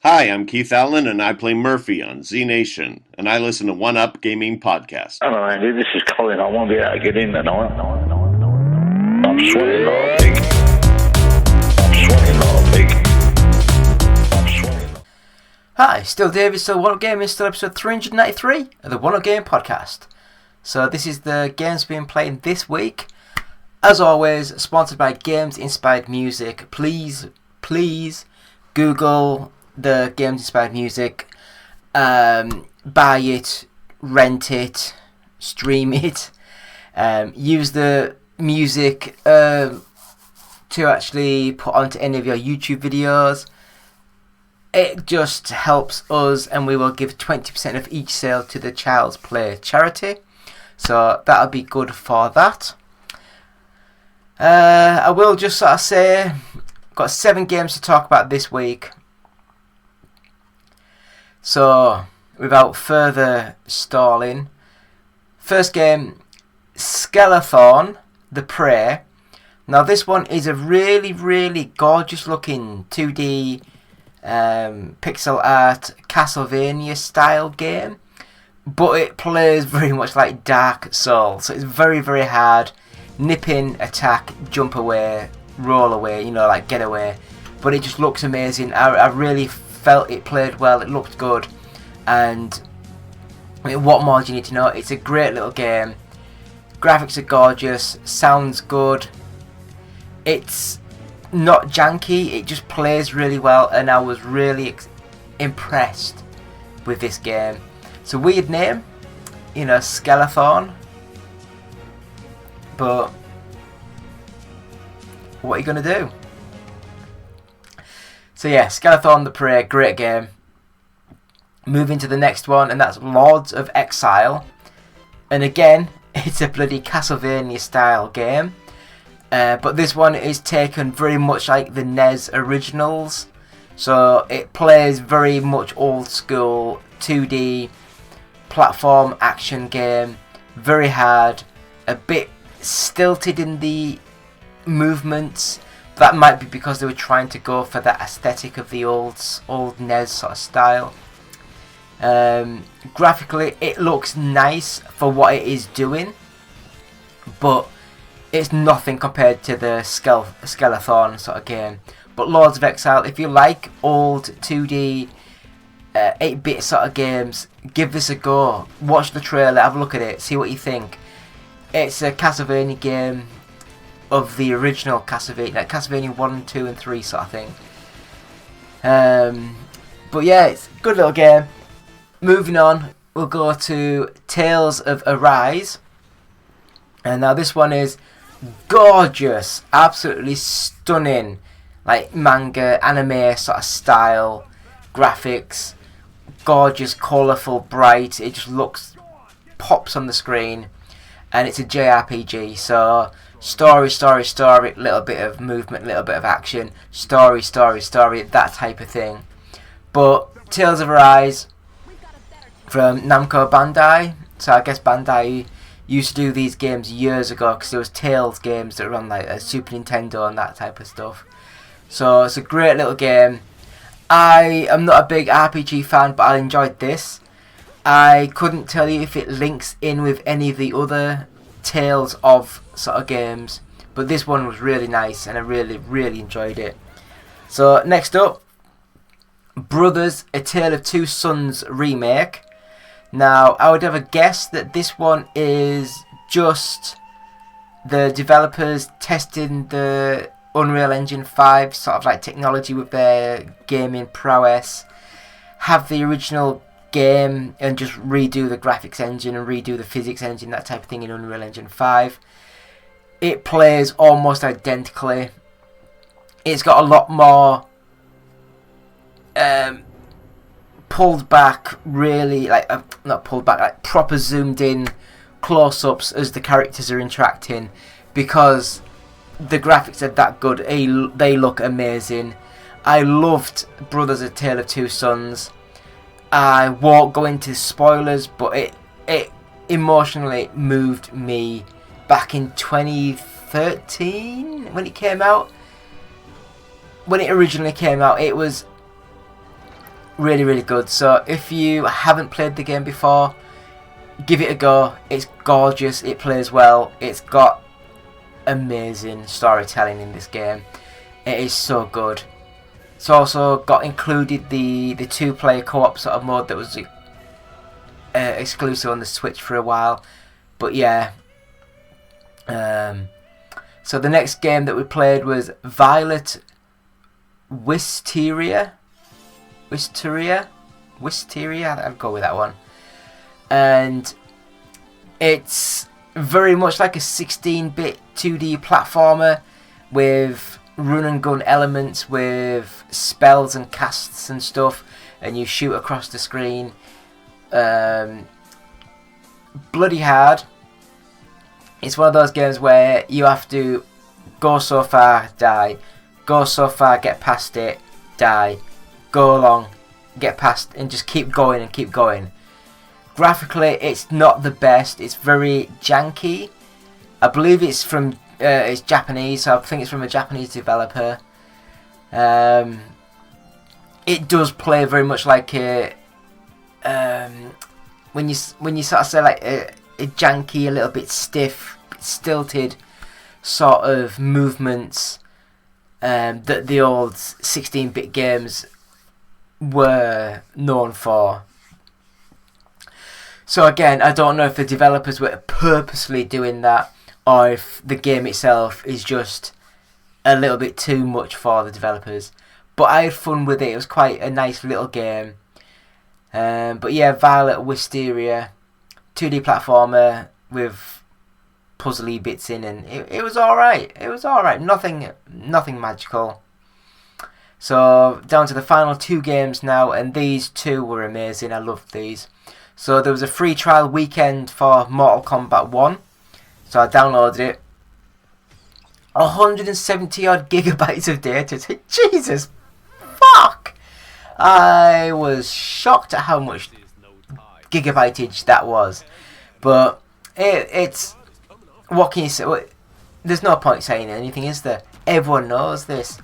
Hi, I'm Keith Allen, and I play Murphy on Z Nation, and I listen to One Up Gaming Podcast. Hello, Andy. This is Colin. I won't be able to get in tonight. I'm sweating like a pig. I'm sweating like a pig. I'm sweating. Hi, still David, still One Up Gaming, still episode 393 of the One Up Gaming Podcast. So this is the games being played this week. As always, sponsored by Games Inspired Music. Please Google the Games Inspired Music. Buy it, rent it, stream it. Use the music to actually put onto any of your YouTube videos. It just helps us, and we will give 20% of each sale to the Child's Play charity. So that'll be good for that. I will just sort of say, got 7 games to talk about this week. So without further stalling, first game, Skelethrone The Prey. Now this one is a really gorgeous looking 2D pixel art Castlevania style game, but it plays very much like Dark Souls, so it's very hard. Nip in, attack, jump away, roll away, like get away, but it just looks amazing. I really felt it played well, it looked good, and what more do you need to know? It's a great little game. Graphics are gorgeous, sounds good, it's not janky, it just plays really well, and I was really impressed with this game. It's a weird name, Skelethrone, but what are you going to do? So yeah, Skelethrone The Prey, great game. Moving to the next one, and that's Lords of Exile. And again, it's a bloody Castlevania style game. But this one is taken very much like the NES originals. So it plays very much old school 2D platform action game. Very hard. A bit stilted in the movements. That might be because they were trying to go for that aesthetic of the old NES sort of style. Graphically, it looks nice for what it is doing, but it's nothing compared to the Skelethrone sort of game. But Lords of Exile, if you like old 2D 8-bit sort of games, give this a go. Watch the trailer, have a look at it, see what you think. It's a Castlevania game of the original Castlevania, like Castlevania 1, 2 and 3 sort of thing. But yeah, it's a good little game. Moving on, we'll go to Tales of Arise. And now this one is gorgeous, absolutely stunning, like manga, anime sort of style, graphics, gorgeous, colourful, bright, it just pops on the screen, and it's a JRPG, so story, little bit of movement, little bit of action, story, that type of thing. But Tales of Arise from Namco Bandai, so I guess Bandai used to do these games years ago, because there was Tales games that were on like a Super Nintendo and that type of stuff. So it's a great little game. I am not a big RPG fan, but I enjoyed this. I couldn't tell you if it links in with any of the other Tales of sort of games, but this one was really nice and I really enjoyed it. So next up, Brothers: A Tale of Two Sons remake. Now I would have a guess that this one is just the developers testing the Unreal Engine 5 sort of like technology with their gaming prowess, have the original game and just redo the graphics engine and redo the physics engine, that type of thing in Unreal Engine 5. It plays almost identically. It's got a lot more pulled back, really, like not pulled back, like proper zoomed in close-ups as the characters are interacting, because the graphics are that good. They look amazing. I loved Brothers: A Tale of Two Sons. I won't go into spoilers, but it emotionally moved me back in 2013 when it came out. When it originally came out, it was Really, really good. So if you haven't played the game before, give it a go. It's gorgeous. It plays well. It's got amazing storytelling in this game. It is so good. It's also got included the 2-player co-op sort of mode that was exclusive on the Switch for a while. But yeah. So the next game that we played was Violet Wisteria. Wisteria, I'd go with that one. And it's very much like a 16-bit 2D platformer with run and gun elements, with spells and casts and stuff, and you shoot across the screen. Bloody hard. It's one of those games where you have to go so far, die, go so far, get past it, die, go along, get past, and just keep going and keep going. Graphically, it's not the best. It's very janky. I believe it's from it's Japanese, so I think it's from a Japanese developer. It does play very much like a when you sort of say like a janky, a little bit stiff, stilted sort of movements that the old 16-bit games were known for. So again, I don't know if the developers were purposely doing that, or if the game itself is just a little bit too much for the developers. But I had fun with it. It was quite a nice little game. But yeah, Violet Wisteria, 2D platformer with puzzly bits in, and it was alright. It was alright. Nothing magical. So down to the final 2 games now, and these 2 were amazing. I loved these. So there was a free trial weekend for Mortal Kombat 1. So I downloaded it. 170 odd gigabytes of data. Jesus fuck! I was shocked at how much gigabyteage that was. But it's... What can you say? There's no point saying anything, is there? Everyone knows this.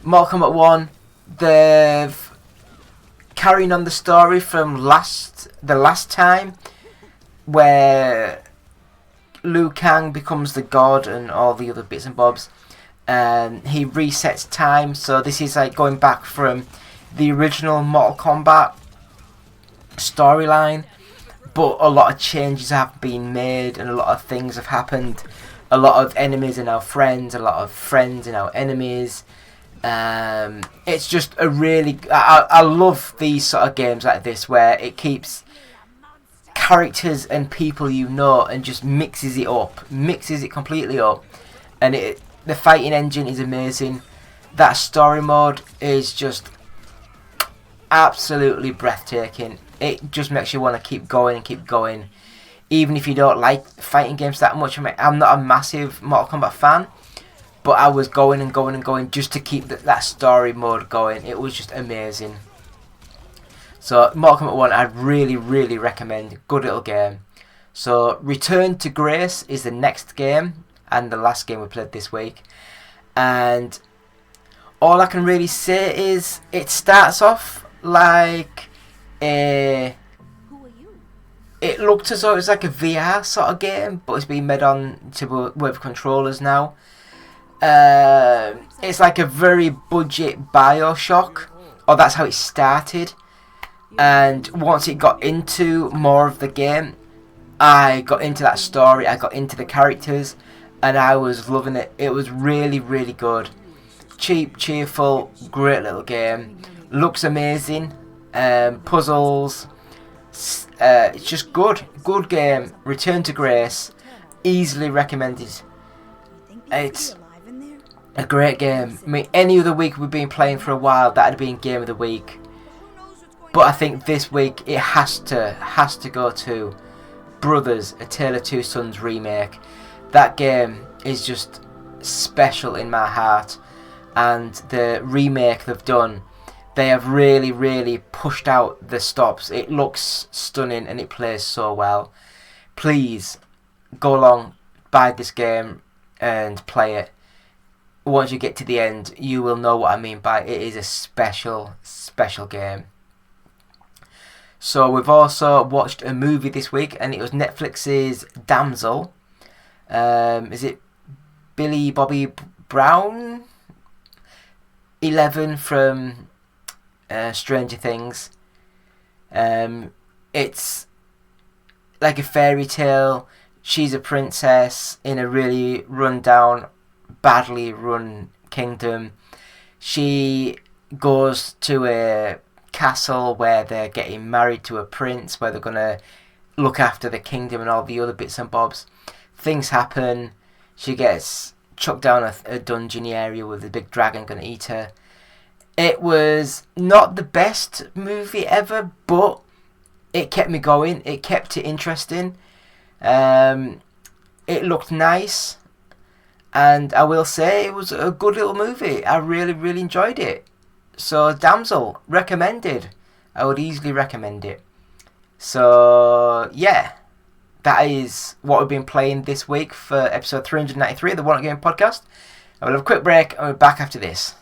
Mortal Kombat 1, they've carrying on the story from the last time, where Liu Kang becomes the god and all the other bits and bobs, and he resets time. So this is like going back from the original Mortal Kombat storyline, but a lot of changes have been made and a lot of things have happened. A lot of enemies are now friends, a lot of friends are now enemies. It's just a really... I love these sort of games like this, where it keeps characters and people you know and just mixes it completely up. And the fighting engine is amazing. That story mode is just absolutely breathtaking. It just makes you want to keep going and keep going, even if you don't like fighting games that much. I'm not a massive Mortal Kombat fan, but I was going and going and going just to keep that story mode going. It was just amazing. So Mortal Kombat 1, I'd really, really recommend. Good little game. So Return to Grace is the next game, and the last game we played this week. And all I can really say is it starts off like it looked as though it was like a VR sort of game, but it's been made on to with controllers now. It's like a very budget BioShock, or that's how it started. And once it got into more of the game, I got into that story, I got into the characters, and I was loving it. It was really, really good. Cheap, cheerful, great little game. Looks amazing. Puzzles. It's just good. Good game. Return to Grace. Easily recommended. It's a great game. I mean, any other week we've been playing for a while, that'd have been Game of the Week. But I think this week it has to go to Brothers: A Tale of Two Sons remake. That game is just special in my heart, and the remake they've done, they have really, really pushed out the stops. It looks stunning and it plays so well. Please go along, buy this game and play it. Once you get to the end, you will know what I mean by it is a special, special game. So we've also watched a movie this week, and it was Netflix's Damsel. Is it Billy Bobby Brown? 11 from Stranger Things. It's like a fairy tale. She's a princess in a really run-down, badly run kingdom. She goes to a castle where they're getting married to a prince, where they're going to look after the kingdom and all the other bits and bobs. Things happen. She gets chucked down a dungeony area with a big dragon going to eat her. It was not the best movie ever, but it kept me going. It kept it interesting. It looked nice. And I will say it was a good little movie. I really, really enjoyed it. So, Damsel, recommended. I would easily recommend it. So, yeah. That is what we've been playing this week for episode 393 of the One Up Game podcast. I will have a quick break and we're back after this.